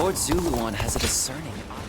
Lord Zuluan has a discerning eye.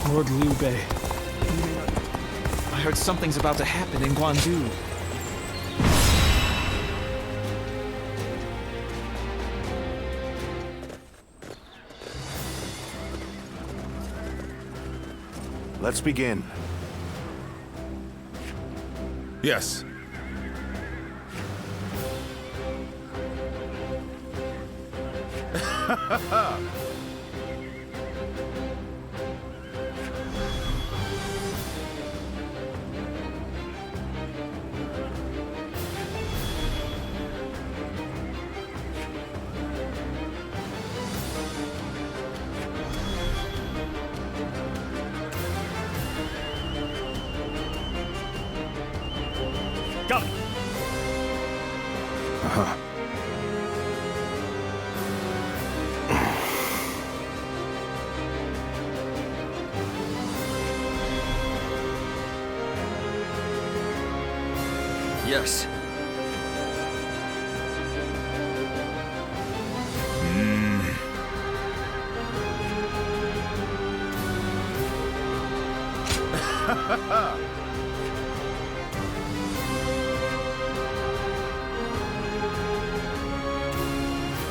Lord Liu Bei. I heard something's about to happen in Guan Yu. Let's begin. Yes. Got it. Yes.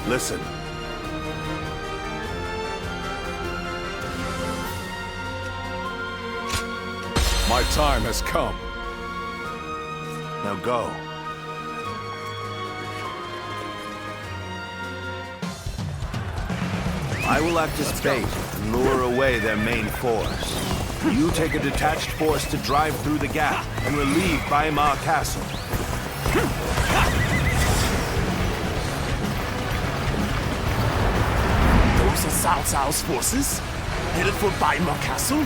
Listen. My time has come. Now go. I will act as bait and lure away their main force. You take a detached force to drive through the gap and relieve Baima Castle. Those are Cao Cao's forces, headed for Baima Castle.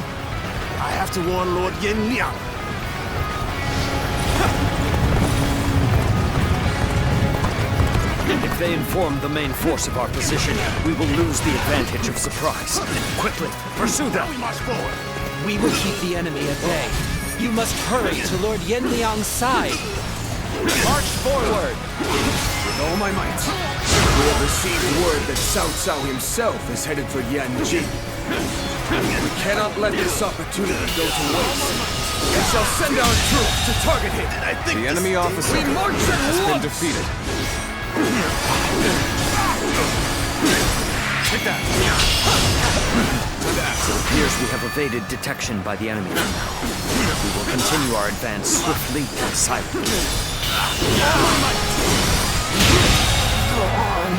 I have to warn Lord Yanjin. If they inform the main force of our position, we will lose the advantage of surprise. Quickly, pursue them! We march forward. We will keep the enemy at bay. You must hurry to Lord Yanliang's side. March forward! With all my might. We have received word that Cao Cao himself is headed for Yanjin. We cannot let this opportunity go to waste. We shall send our troops to target him. I think The enemy officer has been defeated. Take that. It appears we have evaded detection by the enemy for now. We will continue our advance swiftly and silently.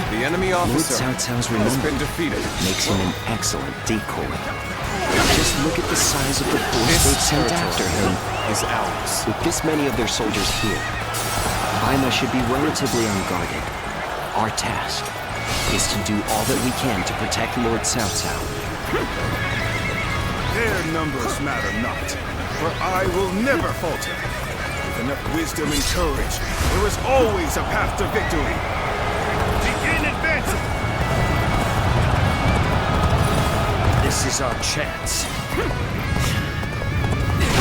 The enemy Lord officer Cao Cao's has remembrance been defeated. makes him an excellent decoy. Just look at the size of the force they've sent after him. Is ours. With this many of their soldiers here, Baima should be relatively unguarded. Our task is to do all that we can to protect Lord Cao Cao. Their numbers matter not, for I will never falter. With enough wisdom and courage, there is always a path to victory. Begin advancing! This is our chance.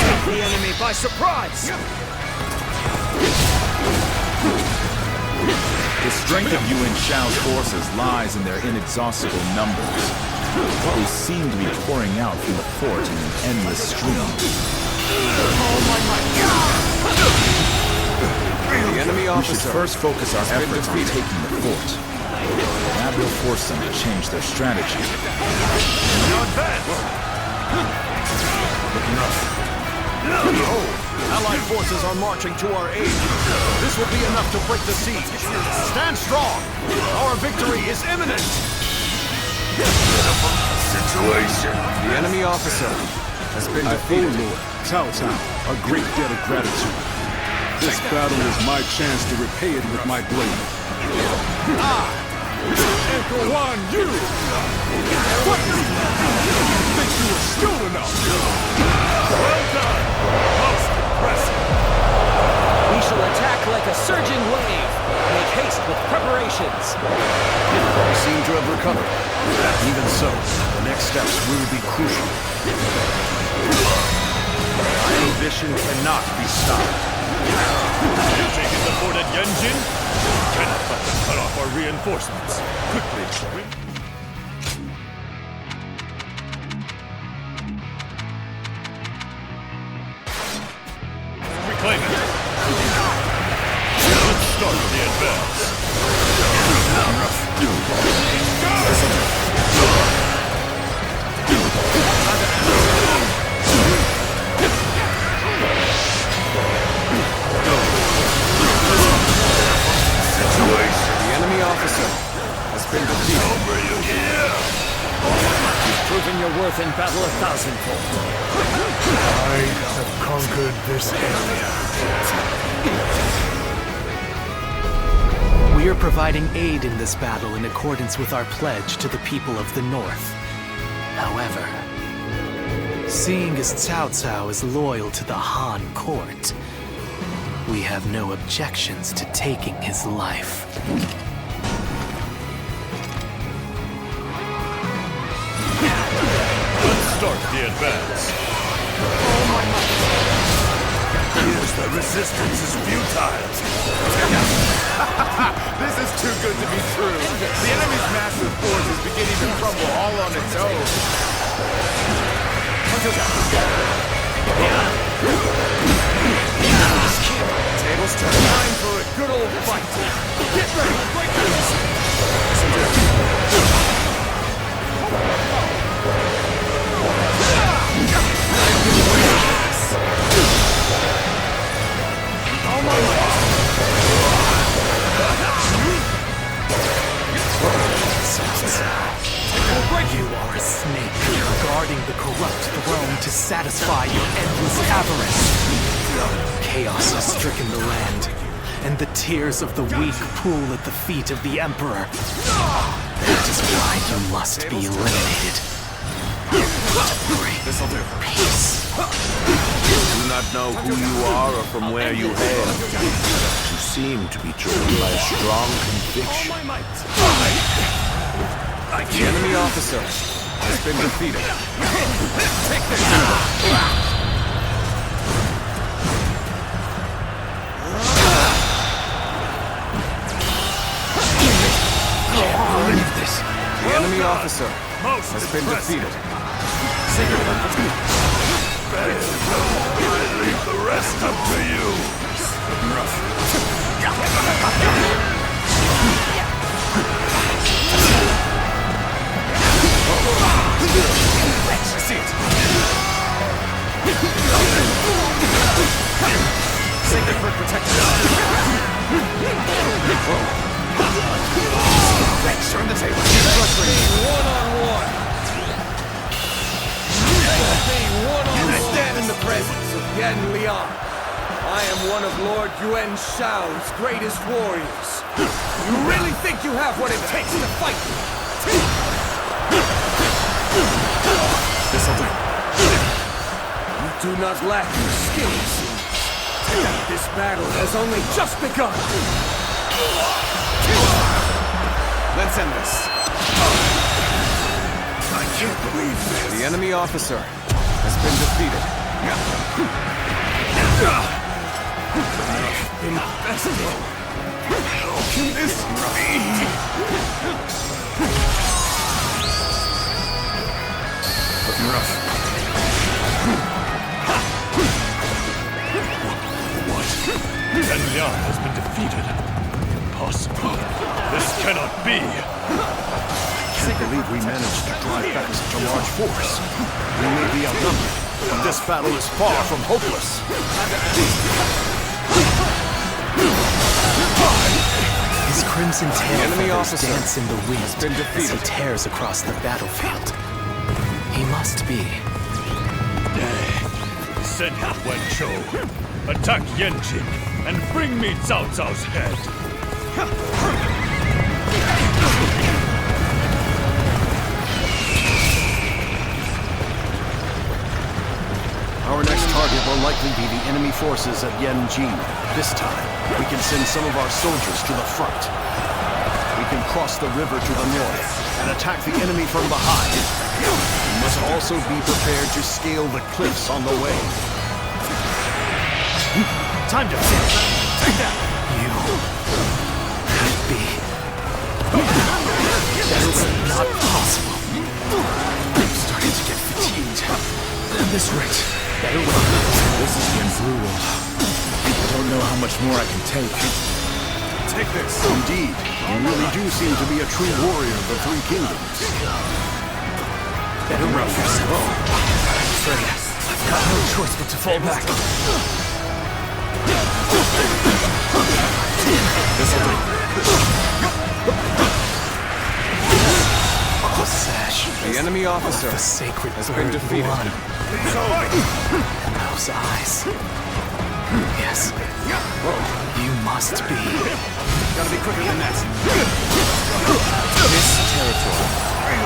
Take the enemy by surprise! The strength of Yuan Shao's forces lies in their inexhaustible numbers. They seem to be pouring out from the fort in an endless stream. The enemy We should officer first focus our has been efforts on defeated. taking the fort. That will force them to change their strategy. Now advance! Looking up. Behold, Allied forces are marching to our aid. This will be enough to break the siege. Stand strong! Our victory is imminent! The enemy officer has been I owe defeated. Lord Cao Cao a great debt of gratitude. This battle is my chance to repay it with my blade. Uncle Guan Yu! What? Think you were skilled enough? Well done! Most impressive! We shall attack like a surging wave. Make haste with preparations. They seem to have recovered. Even so, the next steps will be crucial. My ambition cannot be stopped. You taking the fort at Yanjin? Cannot let them cut off our reinforcements. Quickly, reclaim it. Let's start the advance. The enemy officer has been defeated. You've proven your worth in battle 1,000-fold. I have conquered this area. We are providing aid in this battle in accordance with our pledge to the people of the North. However, seeing as Cao Cao is loyal to the Han court, we have no objections to taking his life. Let's start the advance. Here's the resistance is futile. This is too good to be true. The enemy's massive force is beginning to crumble all on its own. Tables turn. Time for a good old fight. Get ready. Break loose. You are a snake, guarding the corrupt throne to satisfy your endless avarice. Chaos has stricken the land, and the tears of the weak pool at the feet of the Emperor. That is why you must be eliminated. To bring peace. You do not know who you are or from where you hail. You seem to be driven by a strong conviction. The enemy officer has been defeated. Take this! The enemy officer has been defeated. I leave the rest up to you. I see it. Sacred for protection. Turn the table. One-on-one. I stand in the presence of Yan Liang. I am one of Lord Yuan Shao's greatest warriors. You really think you have what it takes to fight me? This'll do. You do not lack your skills. This battle has only just begun. Let's end this. I can't believe this. The enemy officer has been defeated. Impossible. How can this be? Looking rough. What? Yan Liang has been defeated. Impossible. This cannot be. I can't believe we managed to drive back such a large force. We may be outnumbered, but this battle is far from hopeless. His crimson tail enemy feathers officer dance in the wind has been as defeated. he tears across the battlefield. He must be dead. Send him, Wen Chou. Attack Yanjin and bring me Cao Cao's head. Our next target will likely be the enemy forces at Yanjin. This time, we can send some of our soldiers to the front. We can cross the river to the north and attack the enemy from behind. We must also be prepared to scale the cliffs on the way. Time to finish. Take that. You could be. That's not possible. I'm starting to get fatigued. At this rate, better wait. This has been brutal. I don't know how much more I can take. Take this. Indeed, you really do seem to be a true warrior of the Three Kingdoms. Better rough yourself. I'm afraid I've got no choice but to fall back. This'll do. The sash. The enemy officer The sacred has bird been defeated. won. And those eyes. Yes. You must be. Gotta be quicker than that. This territory.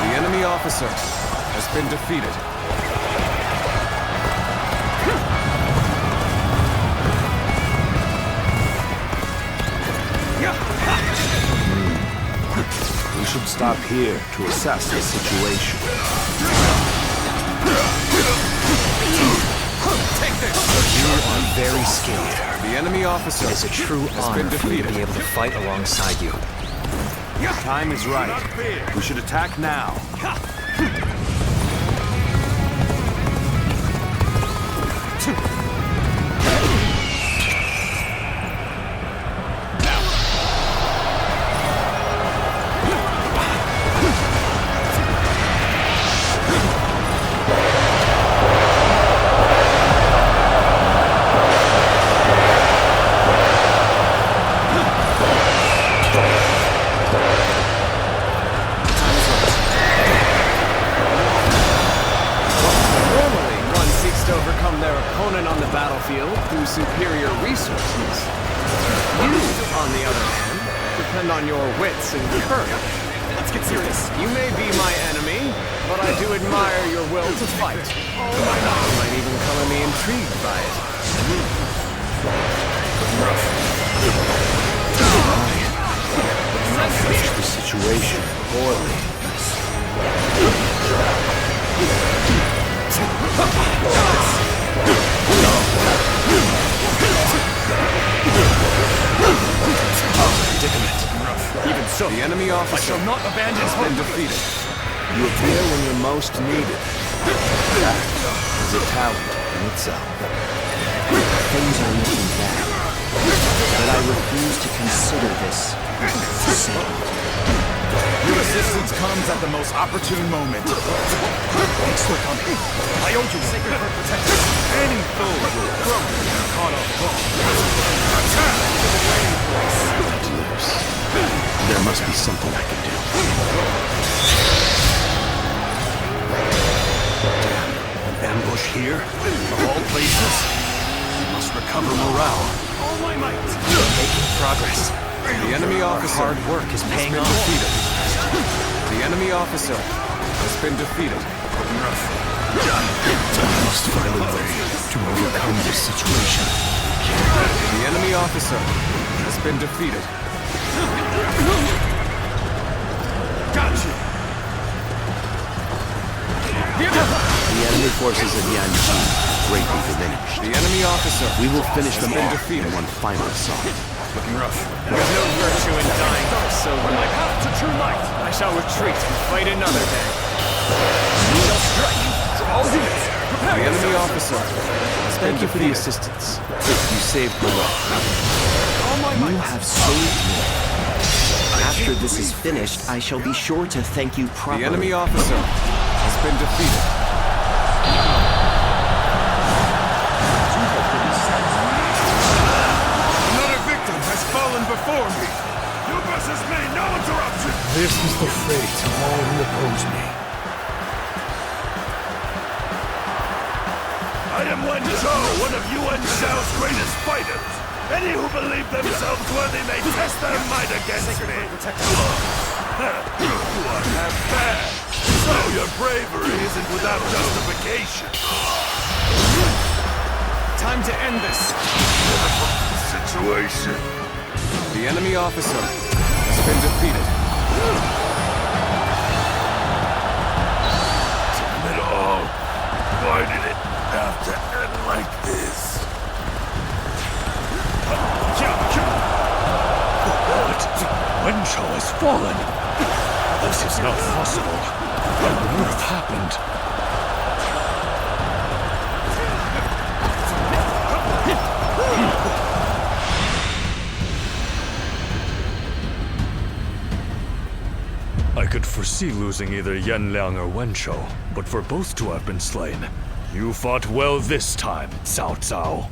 The enemy officer has been defeated. We should stop here to assess the situation. You are very skilled. The enemy officer It is a true has honor been for me to defeated. be able to fight alongside you. Time is right. We should attack now. through superior resources. You, on the other hand, depend on your wits and courage. Let's get serious. You may be my enemy, but I do admire your will to fight. You might even color me intrigued by it. I managed the situation poorly. Predicament. Even so, the enemy officer shall not abandon has been defeated. You appear when you're most needed. That is a talent in itself. Things are looking bad, but I refuse to consider this settled. Your assistance comes at the most opportune moment. Thanks for coming. I owe you sacred for protection. Any foe will crumble when caught off guard. Attack! Let loose. There must be something I can do. Damn, an ambush here? Of all places? We must recover morale. All my might. Making progress. The enemy officer Hard work is paying off. defeated. The enemy officer has been defeated. I must find a way to overcome this situation. The enemy officer has been defeated. Gotcha. The enemy forces of Yanjin greatly diminished. The enemy officer We will finish them been off defeated. in one final assault. looking rough. There's no virtue in dying for On silver. my path to true light. I shall retreat and fight another day. We shall strike. All units, prepare The enemy yourselves. officer has been Thank you for the defeated. assistance. You saved my life. You have saved me. After this is finished, I shall be sure to thank you The properly. enemy officer has been defeated. Another victim has fallen before me. You versus me, no interruption. This is the fate of all who oppose me. I I am Wen Zhou, one of Yuan Shao's greatest fighters. Any who believe themselves worthy may test their might against me. You are half bad. So your bravery isn't without justification. Time to end this. Situation. The enemy officer has been defeated. Damn it all. Why did it have to end like this? What? Wen Zhou has fallen. This is not possible. What on earth happened? I could foresee losing either Yanliang or Wen Zhou, but for both to have been slain, you fought well this time, Cao Cao.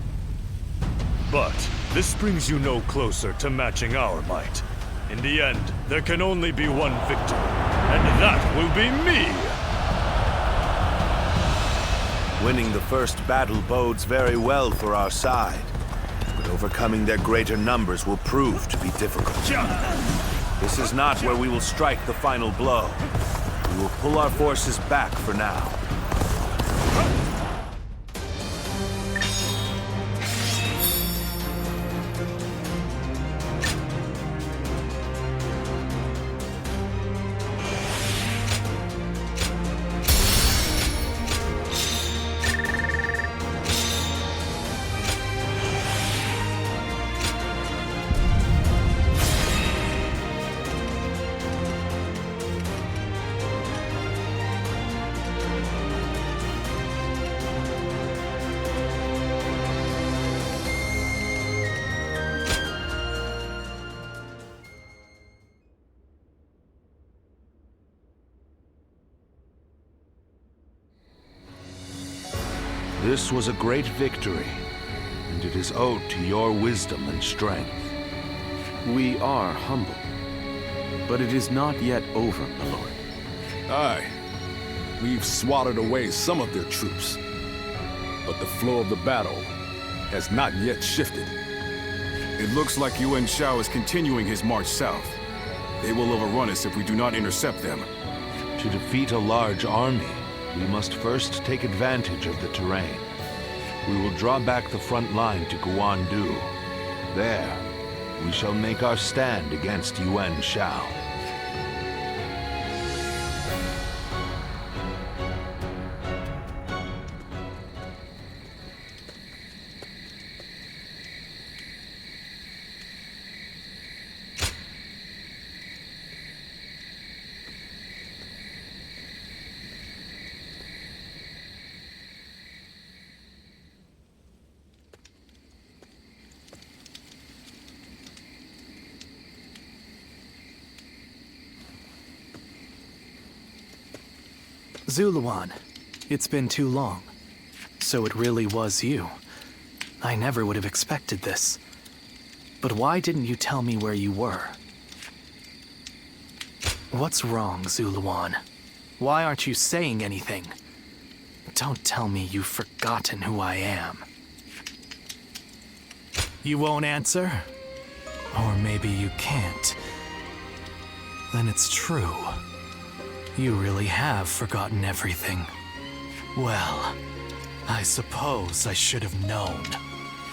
But this brings you no closer to matching our might. In the end, there can only be one victor, and that will be me! Winning the first battle bodes very well for our side, but overcoming their greater numbers will prove to be difficult. This is not where we will strike the final blow. We will pull our forces back for now. This was a great victory, and it is owed to your wisdom and strength. We are humble, but it is not yet over, my lord. Aye. We've swatted away some of their troops, but the flow of the battle has not yet shifted. It looks like Yuan Shao is continuing his march south. They will overrun us if we do not intercept them. To defeat a large army, we must first take advantage of the terrain. We will draw back the front line to Guan Yu. There, we shall make our stand against Yuan Shao. Zuluan, it's been too long. So it really was you. I never would have expected this. But why didn't you tell me where you were? What's wrong, Zuluan? Why aren't you saying anything? Don't tell me you've forgotten who I am. You won't answer? Or maybe you can't. Then it's true. You really have forgotten everything. Well, I suppose I should have known.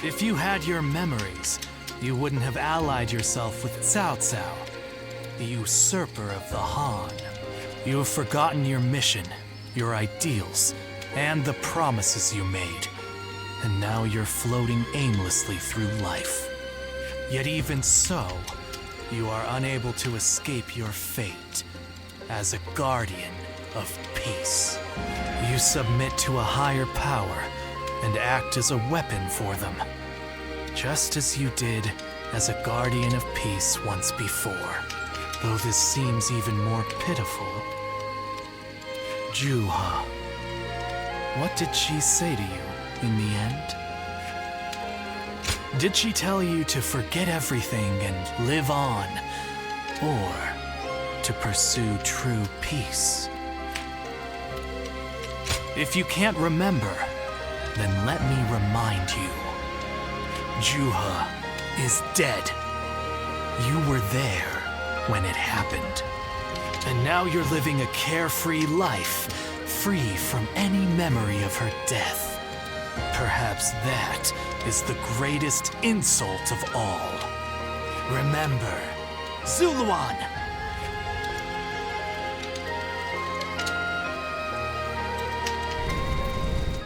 If you had your memories, you wouldn't have allied yourself with Cao Cao, the usurper of the Han. You have forgotten your mission, your ideals, and the promises you made. And now you're floating aimlessly through life. Yet even so, you are unable to escape your fate as a guardian of peace. You submit to a higher power and act as a weapon for them, just as you did as a guardian of peace once before. Though this seems even more pitiful. Juha, what did she say to you in the end? Did she tell you to forget everything and live on, or to pursue true peace? If you can't remember, Then let me remind you. Juha is dead. You were there when it happened. And now you're living a carefree life, free from any memory of her death. Perhaps that is the greatest insult of all. Remember, Zuluan!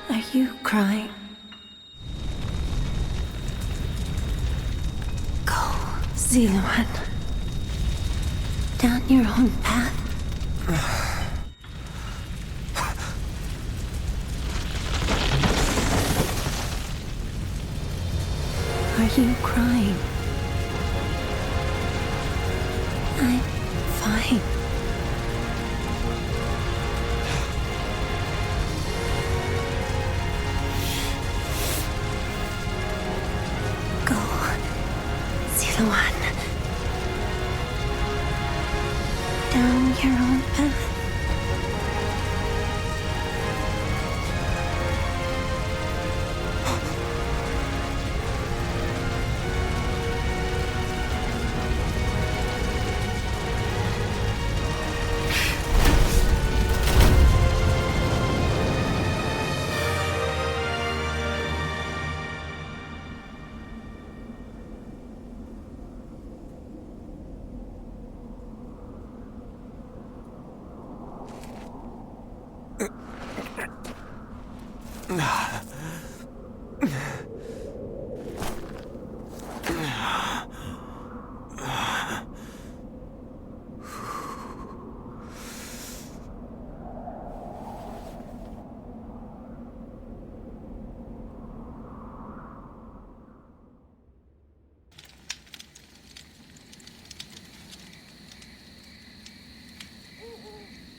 Are you crying? Go, Zuluan. Down your own path. Are you crying? I'm fine. Go, Zuluan. Down your own path.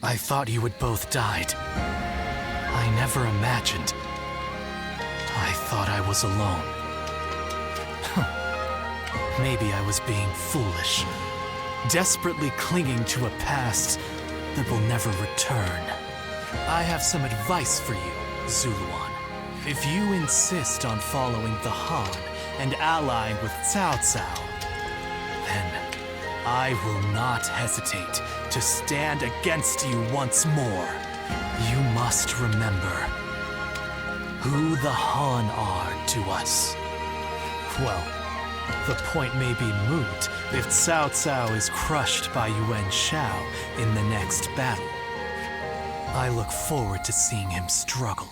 I thought you had both died. I never imagined. I thought I was alone. Maybe I was being foolish, desperately clinging to a past that will never return. I have some advice for you, Zuluan. If you insist on following the Han and allying with Cao Cao, then I will not hesitate to stand against you once more. You must remember who the Han are to us. Well, the point may be moot if Cao Cao is crushed by Yuan Shao in the next battle. I look forward to seeing him struggle.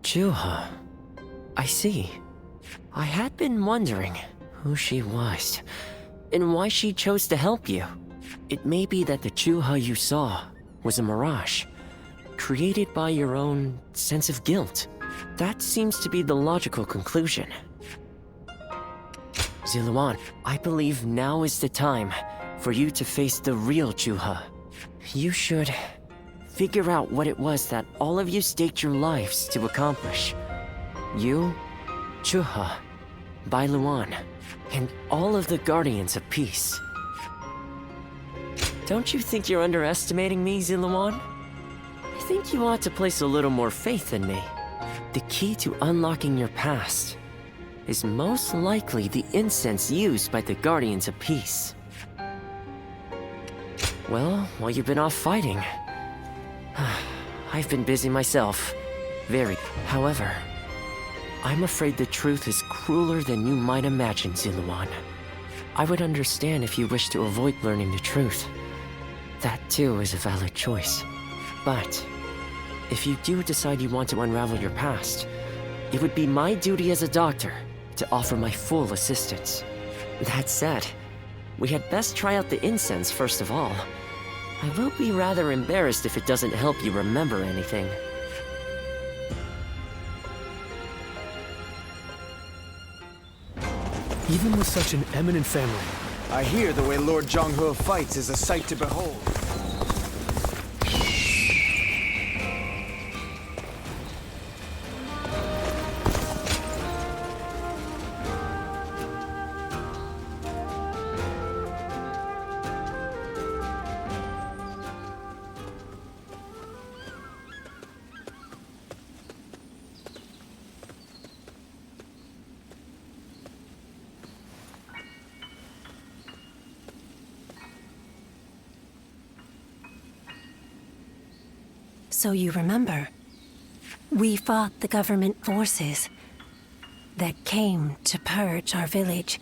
Juha. I see. I had been wondering who she was, and why she chose to help you. It may be that the Juha you saw was a mirage, created by your own sense of guilt. That seems to be the logical conclusion. Zuluan, I believe now is the time for you to face the real Juha. You should figure out what it was that all of you staked your lives to accomplish. You, Juha, Bailuan, and all of the Guardians of Peace. Don't you think you're underestimating me, Zuluan? I think you ought to place a little more faith in me. The key to unlocking your past is most likely the incense used by the Guardians of Peace. Well, while you've been off fighting, I've been busy myself. Very. However, I'm afraid the truth is crueler than you might imagine, Zuluan. I would understand if you wish to avoid learning the truth. That too is a valid choice. But if you do decide you want to unravel your past, it would be my duty as a doctor to offer my full assistance. That said, we had best try out the incense first of all. I will be rather embarrassed if it doesn't help you remember anything. even with such an eminent family. I hear the way Lord Zhonghe fights is a sight to behold. So you remember, we fought the government forces that came to purge our village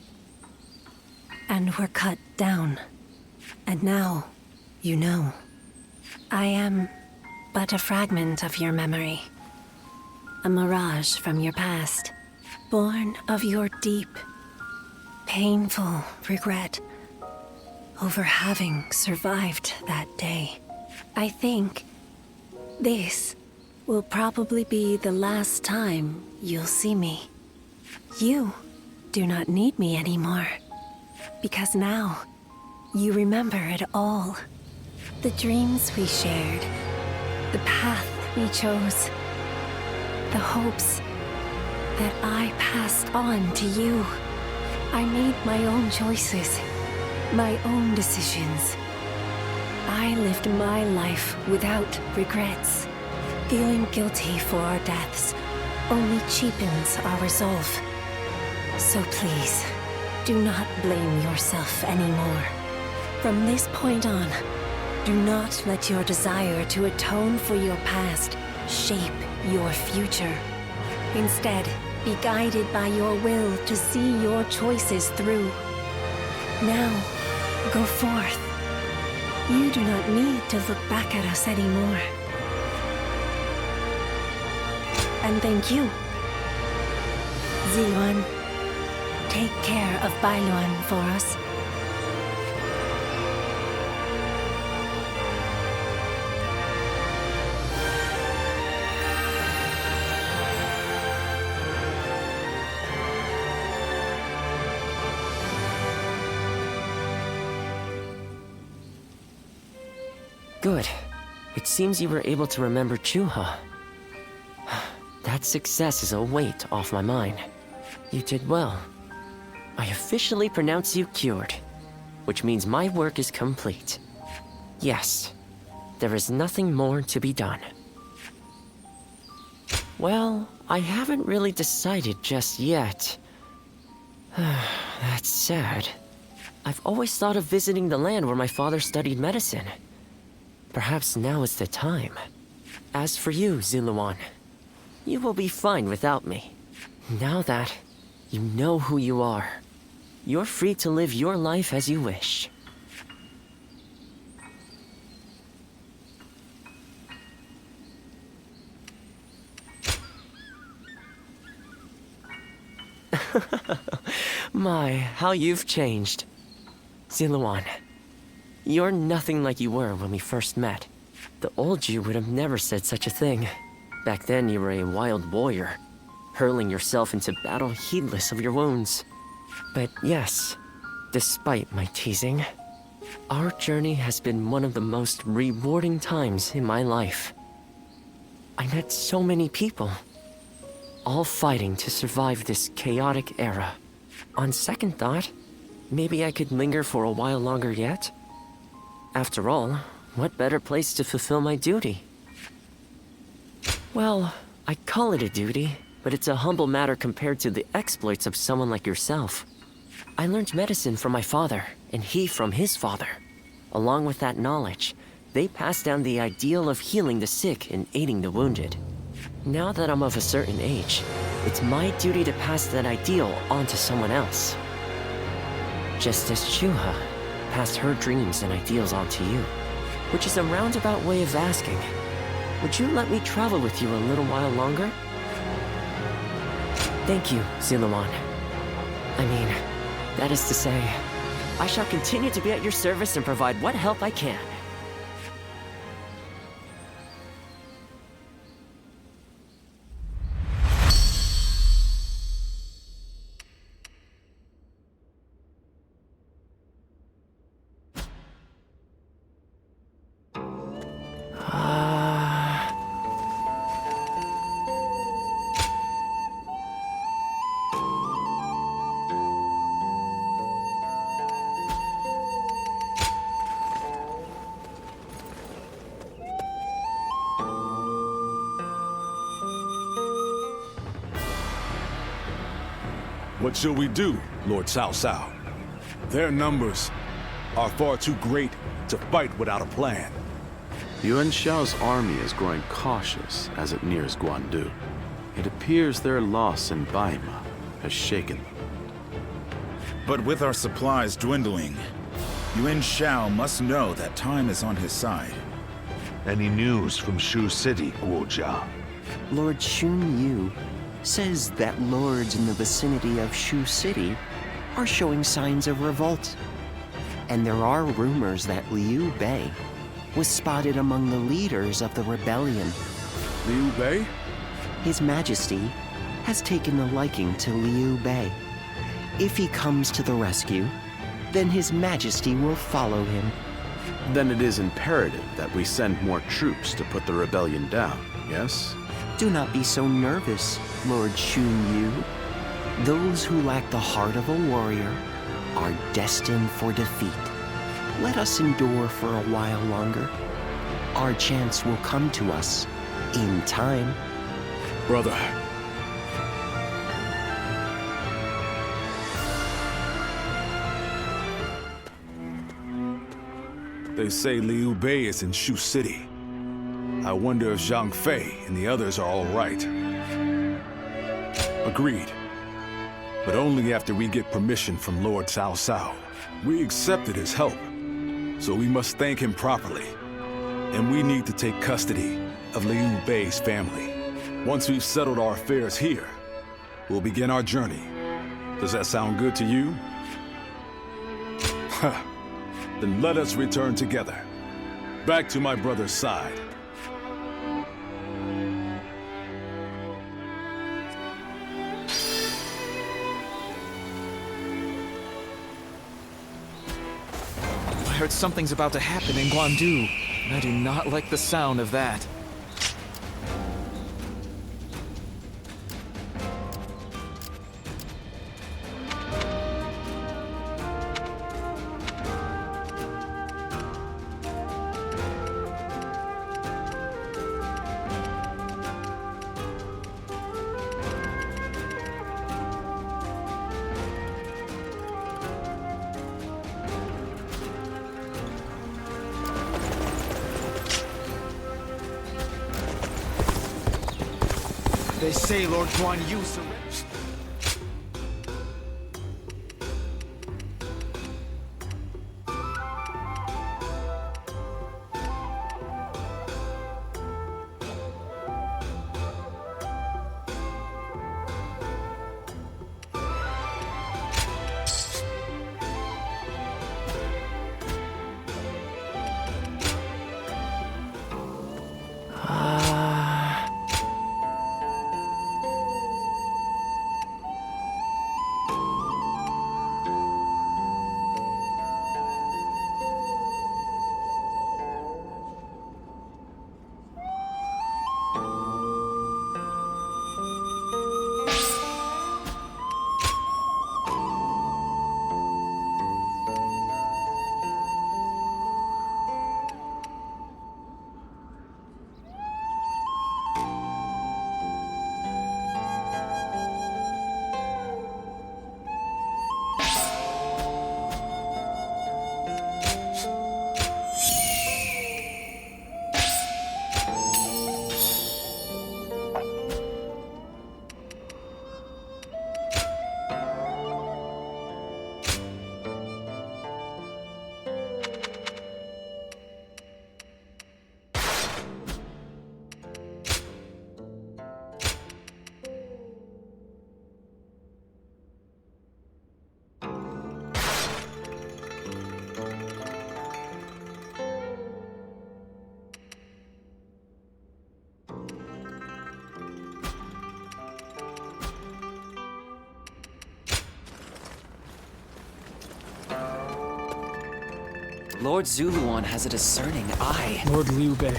and were cut down. And now, you know, I am but a fragment of your memory, a mirage from your past, born of your deep, painful regret over having survived that day. I think this will probably be the last time you'll see me. You do not need me anymore, because now you remember it all. The dreams we shared, the path we chose, the hopes that I passed on to you. I made my own choices, my own decisions. I lived my life without regrets. Feeling guilty for our deaths only cheapens our resolve. So please, do not blame yourself anymore. From this point on, do not let your desire to atone for your past shape your future. Instead, be guided by your will to see your choices through. Now, go forth. You do not need to look back at us anymore. And thank you, Ziluan. Take care of Bailuan for us. Good. It seems you were able to remember Chuha. That success is a weight off my mind. You did well. I officially pronounce you cured, which means my work is complete. Yes, there is nothing more to be done. Well, I haven't really decided just yet. That's sad. I've always thought of visiting the land where my father studied medicine. Perhaps now is the time. As for you, Ziluan, you will be fine without me. Now that you know who you are, you're free to live your life as you wish. My, how you've changed. Ziluan, you're nothing like you were when we first met. The old you would have never said such a thing. Back then you were a wild warrior, hurling yourself into battle heedless of your wounds. But yes, despite my teasing, our journey has been one of the most rewarding times in my life. I met so many people, all fighting to survive this chaotic era. On second thought, maybe I could linger for a while longer yet. After all, what better place to fulfill my duty? Well, I call it a duty, but it's a humble matter compared to the exploits of someone like yourself. I learned medicine from my father, and he from his father. Along with that knowledge, they passed down the ideal of healing the sick and aiding the wounded. Now that I'm of a certain age, it's my duty to pass that ideal on to someone else. Just as Chuha passed her dreams and ideals on to you. Which is a roundabout way of asking, would you let me travel with you a little while longer? Thank you, Ziluan. I mean, that is to say, I shall continue to be at your service and provide what help I can. What shall we do, Lord Cao Cao? Their numbers are far too great to fight without a plan. Yuan Shao's army is growing cautious as it nears Guan Yu. It appears their loss in Baima has shaken them. But with our supplies dwindling, Yuan Shao must know that time is on his side. Any news from Shu City, Guojia? Lord Guan Yu says that lords in the vicinity of Shu City are showing signs of revolt. And there are rumors that Liu Bei was spotted among the leaders of the rebellion. Liu Bei? His Majesty has taken a liking to Liu Bei. If he comes to the rescue, then His Majesty will follow him. Then it is imperative that we send more troops to put the rebellion down, yes? Do not be so nervous, Lord Guan Yu. Those who lack the heart of a warrior are destined for defeat. Let us endure for a while longer. Our chance will come to us in time. Brother. They say Liu Bei is in Shu City. I wonder if Zhang Fei and the others are all right. Agreed. But only after we get permission from Lord Cao Cao. We accepted his help, so we must thank him properly. And we need to take custody of Liu Bei's family. Once we've settled our affairs here, we'll begin our journey. Does that sound good to you? Huh. Then let us return together. Back to my brother's side. I heard something's about to happen in Guan Yu, and I do not like the sound of that. They say Lord Guan Yu surrendered. Lord Zuluan has a discerning eye. Lord Liu Bei.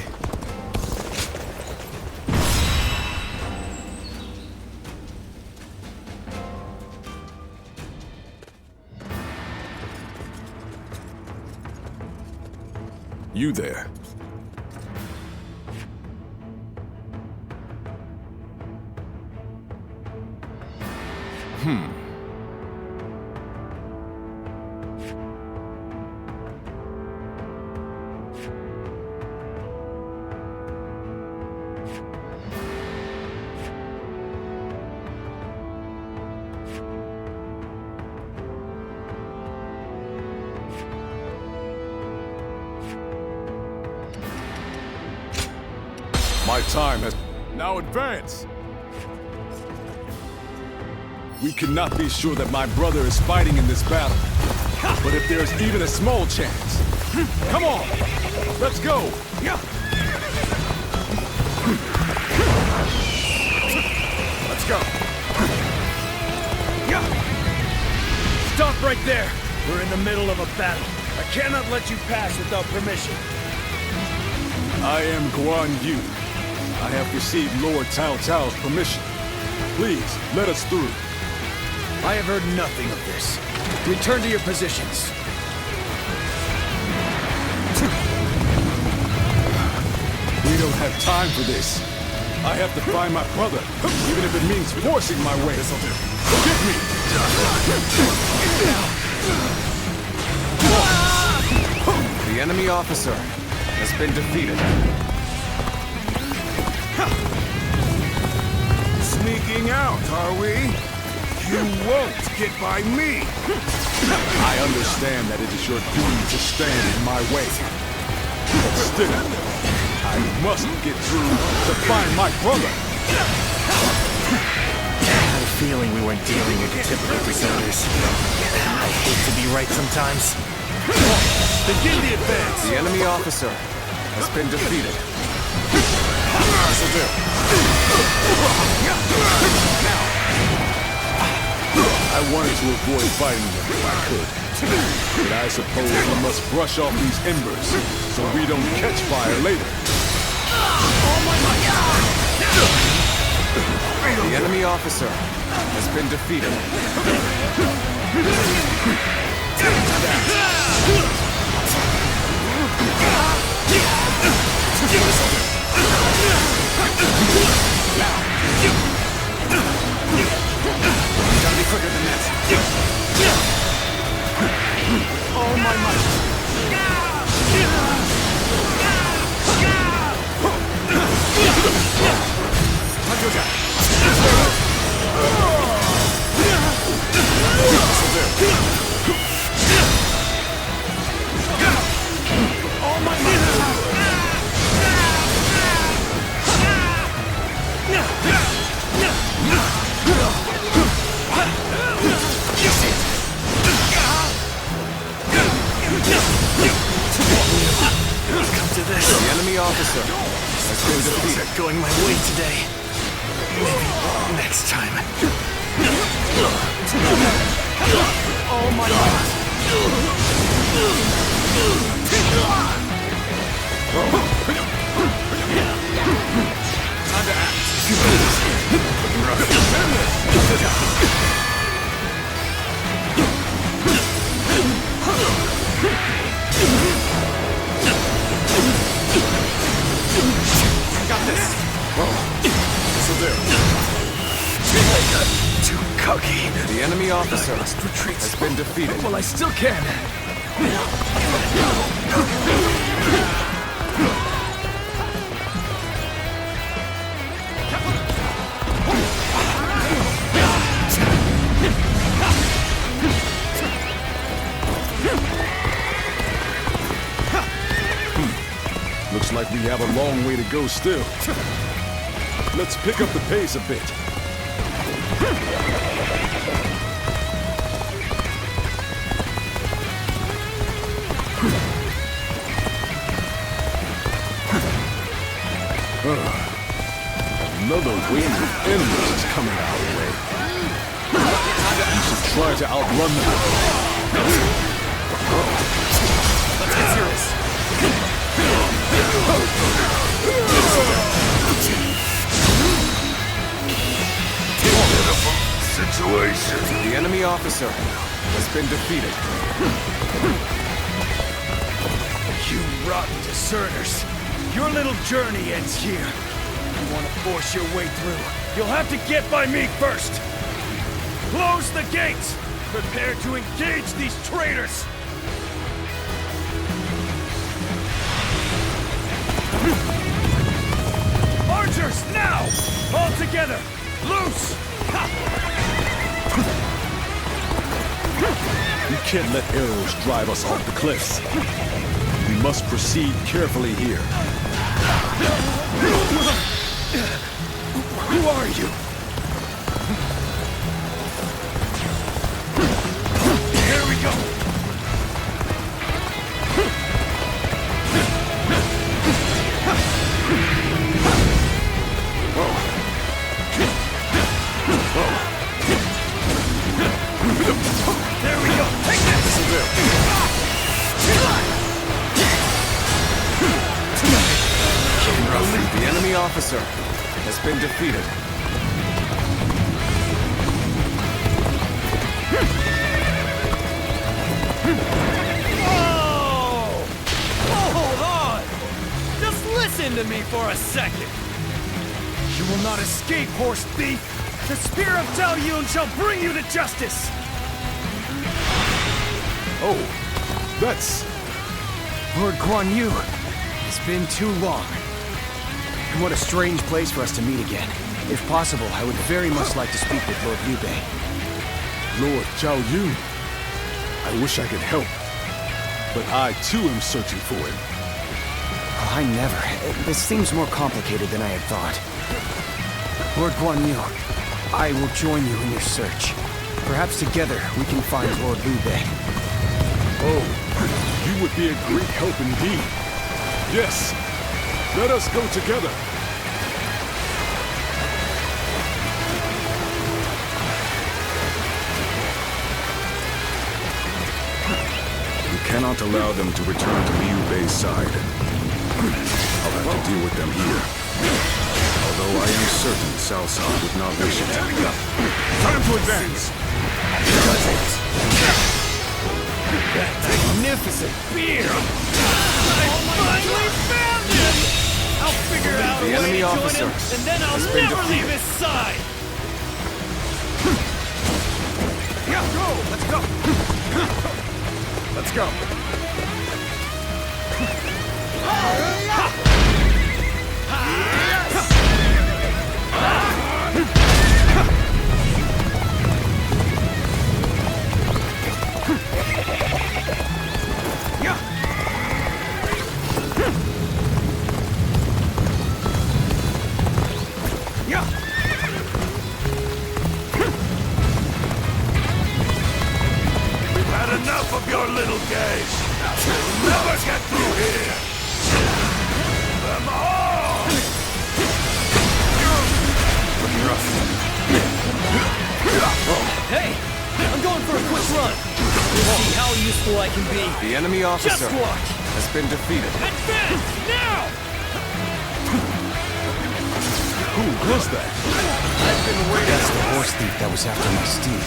You there. My time has... Now advance! We cannot be sure that my brother is fighting in this battle. But if there's even a small chance... Come on! Let's go! Let's go! Stop right there! We're in the middle of a battle. I cannot let you pass without permission. I am Guan Yu. I have received Lord Cao Cao's permission. Please, let us through. I have heard nothing of this. Return to your positions. We don't have time for this. I have to find my brother, even if it means forcing my way. This'll do. Forgive me! The enemy officer has been defeated. Sneaking out, are we? You won't get by me! I understand that it is your duty to stand in my way. But still, I must get through to find my brother! I had a feeling we weren't dealing with the typical deserters. I hate to be right sometimes. Begin the advance! The enemy officer has been defeated. I wanted to avoid fighting them if I could. But I suppose we must brush off these embers so we don't catch fire later. The enemy officer has been defeated. Gotta be quicker than that. Oh my might. Oh my might. Come to this. The enemy officer has been defeated. Going my way today. Maybe next time. Oh my God. Time to act. Got this. This'll do. Too cocky. The enemy officer has been defeated. Well, I still can. Looks like we have a long way to go still. Let's pick up the pace a bit. Another wave of enemies is coming our way. We should try to outrun them. Let's get serious. Situation. The enemy officer has been defeated. You rotten deserters. Your little journey ends here. You want to force your way through, you'll have to get by me first. Close the gates. Prepare to engage these traitors. Archers, now! All together! Loose! We can't let arrows drive us off the cliffs. We must proceed carefully here. Who are you? Here we go! There we go! Take this! The enemy officer has been defeated. Oh! Hold on! Just listen to me for a second! You will not escape, horse thief! The spear of Zhao Yun shall bring you to justice! Oh, that's... Lord Guan Yu, it's been too long. And what a strange place for us to meet again. If possible, I would very much like to speak with Lord Liu Bei. Lord Zhao Yun. I wish I could help, but I too am searching for him. Oh, I never. This seems more complicated than I had thought. Lord Guan Yu, I will join you in your search. Perhaps together we can find Lord Liu Bei. Oh, you would be a great help indeed. Yes, let us go together. We cannot allow them to return to Liu Bei's side. I'll have to deal with them here. Although I am certain Cao Cao would not wish it. Time to advance! That magnificent beer! I finally found him! I'll figure out a way to join him, and then I'll never leave his side! Yeah, go! Let's go! Let's go! We've had enough of your little game! You'll never get through here! Them all! Looking rough. Hey! I'm going for a quick run! We'll see how useful I can be! The enemy officer Just watch! has been defeated. Advance! Now! Who was that? I've been waiting. That's the horse thief that was after my steed.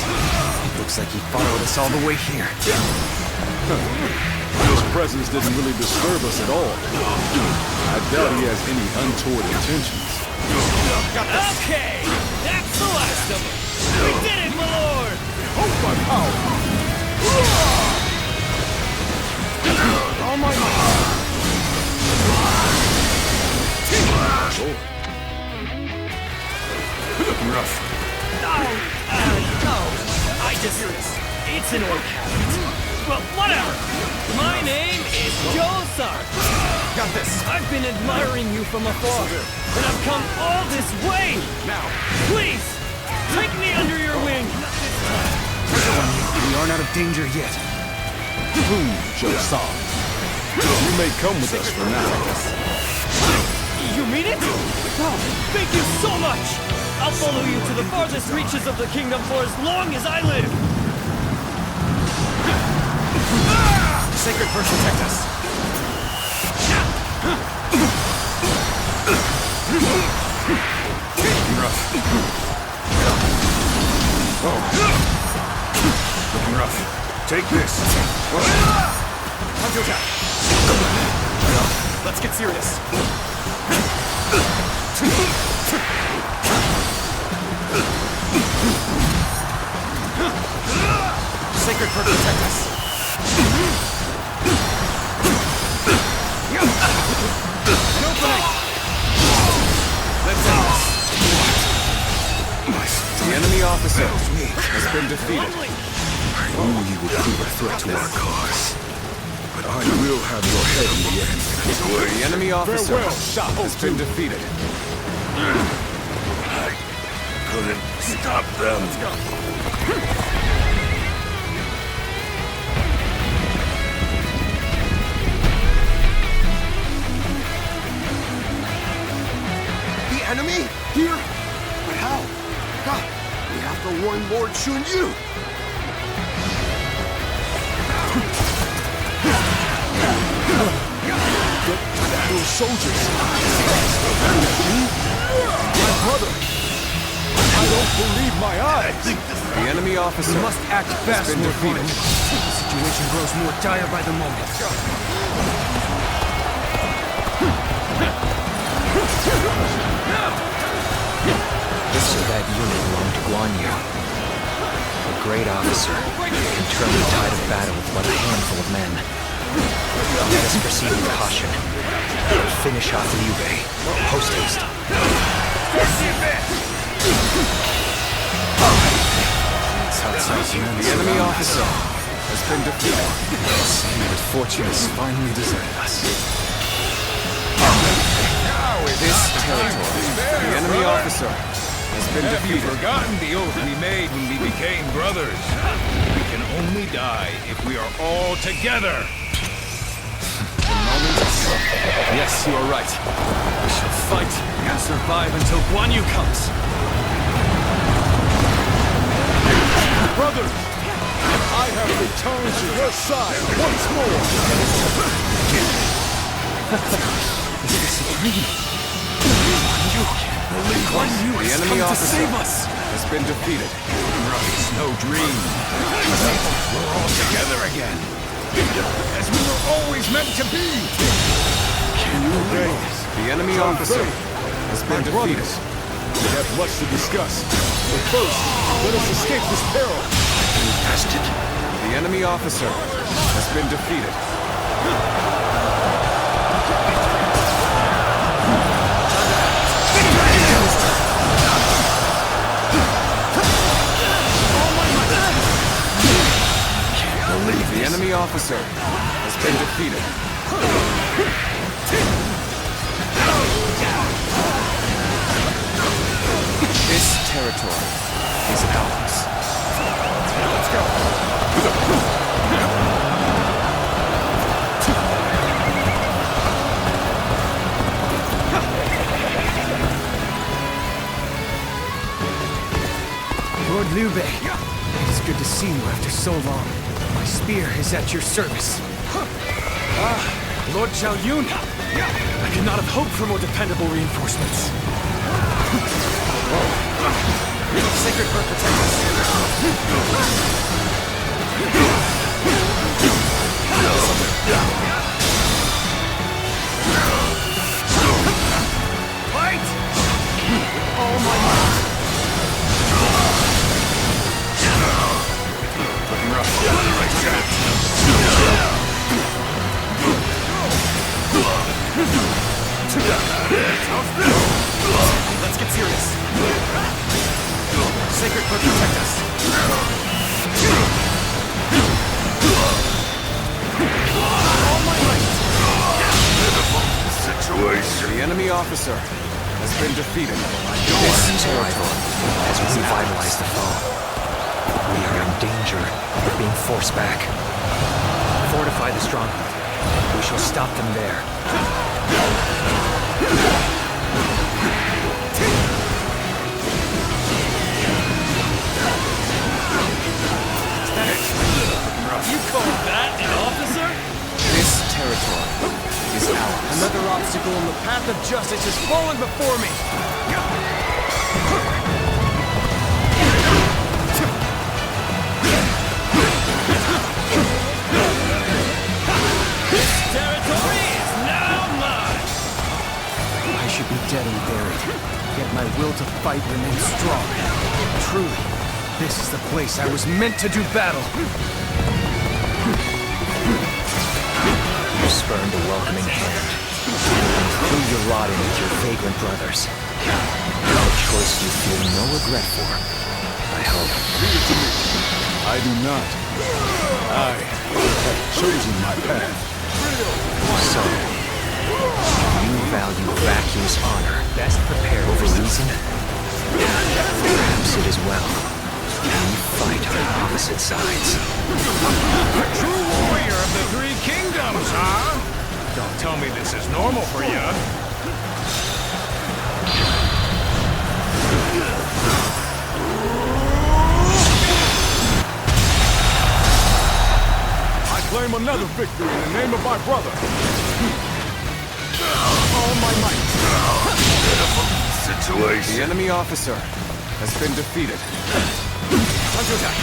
Looks like he followed us all the way here. His presence didn't really disturb us at all. I doubt he has any untoward intentions. Okay! That's the last of them! We did it, my lord! Oh, but how? Oh my God! Looking rough. No! It's an old habit. Well, whatever! My name is Joe Sark. Got this! I've been admiring you from afar, and I've come all this way! Now! Please! Take me under your wing! We aren't out of danger yet. Joe Sark. You may come with us for now. You mean it? Oh, thank you so much! I'll follow you to the farthest reaches of the kingdom for as long as I live! Sacred Bird, protect us! Rough. Oh. Looking rough. Take this. Counter attack! Let's get serious. Sacred Bird, protect us! Let's end this. The enemy officer has been defeated. I knew you would prove a threat to our cause. but I will have your head in the end. The enemy officer has been defeated. I couldn't stop them. Let's go. The enemy? Here? But how? God, we have to warn Lord Guan Yu. Those soldiers. My brother. I don't believe my eyes. The enemy officer must act fast, has been defeated. The situation grows more dire by the moment. This or that unit belonged to Guan Yu. A great officer can turn the tide of battle with but a handful of men. Let us proceed with caution. Finish off Liu Bei. Post haste. The enemy officer has been defeated. But fortune has finally deserted us. This territory, the enemy officer has been defeated. Forgotten the oath we made when we became brothers. We can only die if we are all together. Yes, you are right. We shall fight and survive until Guan Yu comes. Brother, I have returned to your side once more. The enemy officer has been defeated. It's no dream. We're all together again. As we were always meant to be. The enemy officer has been defeated. We have much to discuss. But first, let us escape this peril. The enemy officer has been defeated. The enemy officer has been defeated. This territory is ours. Let's go. Lord Liu Bei, it is good to see you after so long. My spear is at your service. Lord Zhao Yun! I could not have hoped for more dependable reinforcements. Sacred Bird protect Fight! With all my might! Looking rough. Let's get serious. Sacred Book protect us. All my might. Situation. The enemy officer has been defeated. This territory has revitalized the foe. We are in danger of being forced back. Fortify the stronghold. We shall stop them there. You call that an officer? This territory is ours. Another obstacle in the path of justice has fallen before me. This territory is now mine. I should be dead and buried, yet my will to fight remains strong. Truly, this is the place I was meant to do battle. You spurned a welcoming hand. Threw your rod in with your vagrant brothers. A choice you feel no regret for, I hope. I do not. I have chosen my path. So, you value vacuous honor best prepared over reason? Perhaps it is well. We fight on opposite sides. True warrior of the Three Kingdoms, huh? Don't tell me this is normal for you. I claim another victory in the name of my brother. All my might. Situation. The enemy officer has been defeated. Time to attack.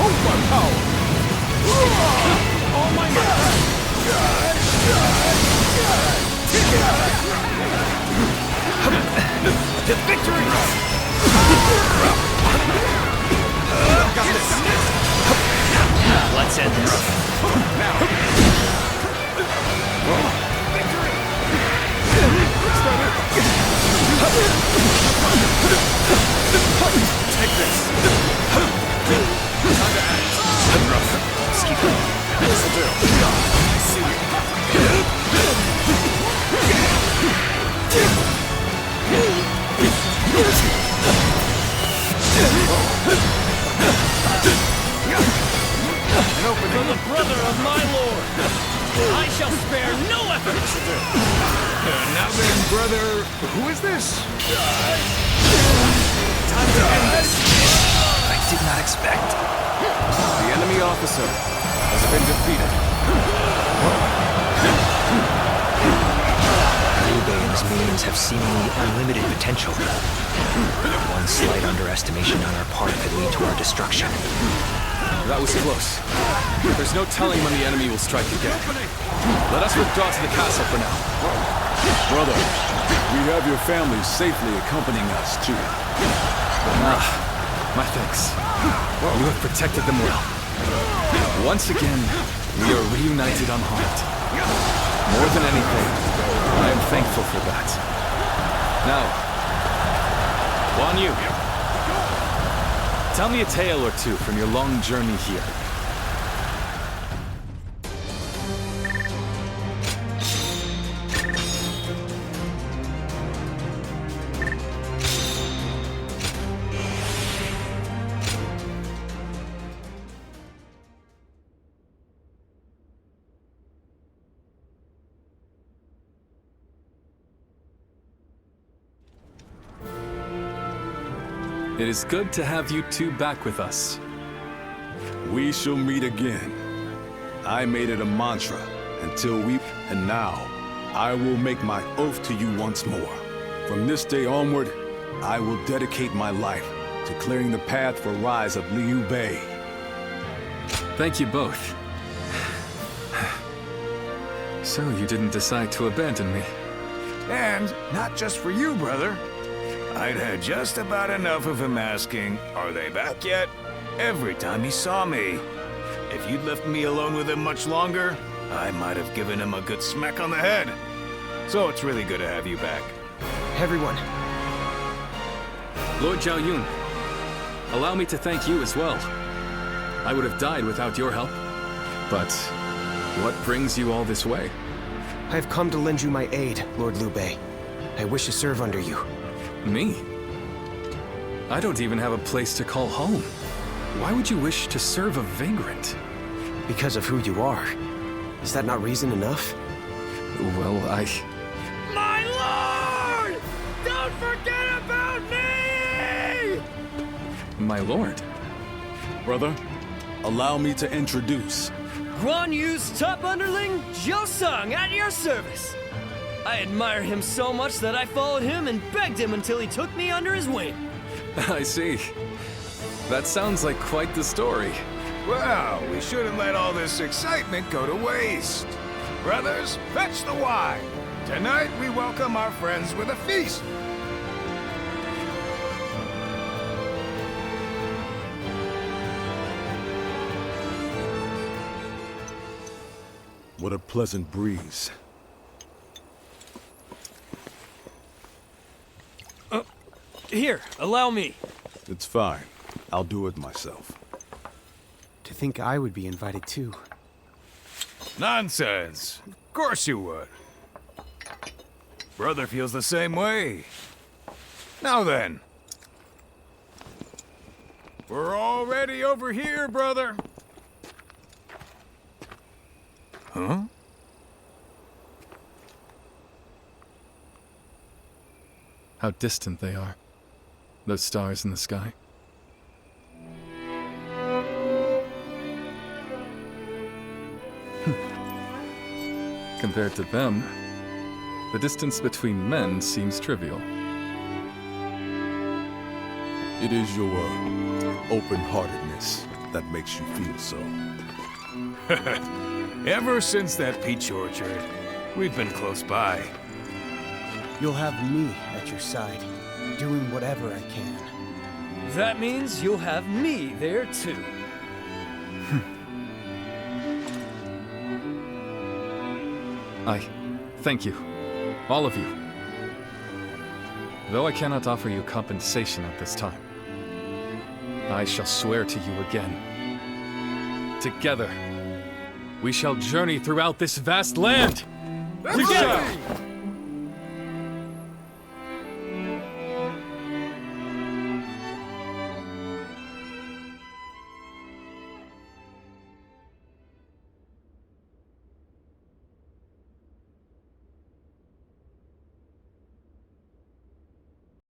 Hold my power. All my might. To victory! Got this. Let's end this. Now. Take this. Time to act. Let's keep going. This'll do. I see An opening. For the brother of my lord, I shall spare no effort! Now then, brother, who is this? Time to end this. I did not expect. The enemy officer has been defeated. Liu Bei and his minions have seemingly unlimited potential. One slight underestimation on our part could lead to our destruction. That was close. There's no telling when the enemy will strike again. Let us withdraw to the castle for now. Brother, we have your family safely accompanying us, too. My thanks. You have protected them well. Once again, we are reunited unharmed. More than anything, I am thankful for that. Now, Guan Yu, tell me a tale or two from your long journey here. It is good to have you two back with us. We shall meet again. I made it a mantra until we... And now, I will make my oath to you once more. From this day onward, I will dedicate my life to clearing the path for rise of Liu Bei. Thank you both. So you didn't decide to abandon me. And not just for you, brother. I'd had just about enough of him asking, "Are they back yet?" every time he saw me. If you'd left me alone with him much longer, I might have given him a good smack on the head. So it's really good to have you back. Everyone. Lord Zhaoyun, allow me to thank you as well. I would have died without your help. But what brings you all this way? I have come to lend you my aid, Lord Liu Bei. I wish to serve under you. Me? I don't even have a place to call home. Why would you wish to serve a vagrant? Because of who you are. Is that not reason enough? Well, My lord! Don't forget about me! My lord. Brother, allow me to introduce. Guan Yu's top underling, Zhou Sung, at your service. I admire him so much that I followed him and begged him until he took me under his wing. I see. That sounds like quite the story. Well, we shouldn't let all this excitement go to waste. Brothers, fetch the wine. Tonight we welcome our friends with a feast. What a pleasant breeze. Here, allow me. It's fine. I'll do it myself. To think I would be invited too. Nonsense. Of course you would. Brother feels the same way. Now then. We're already over here, brother. Huh? How distant they are. Those stars in the sky. Compared to them, the distance between men seems trivial. It is your open-heartedness that makes you feel so. Ever since that peach orchard, we've been close by. You'll have me at your side, doing whatever I can. That means you'll have me there too. I thank you, all of you. Though I cannot offer you compensation at this time, I shall swear to you again. Together, we shall journey throughout this vast land! Together!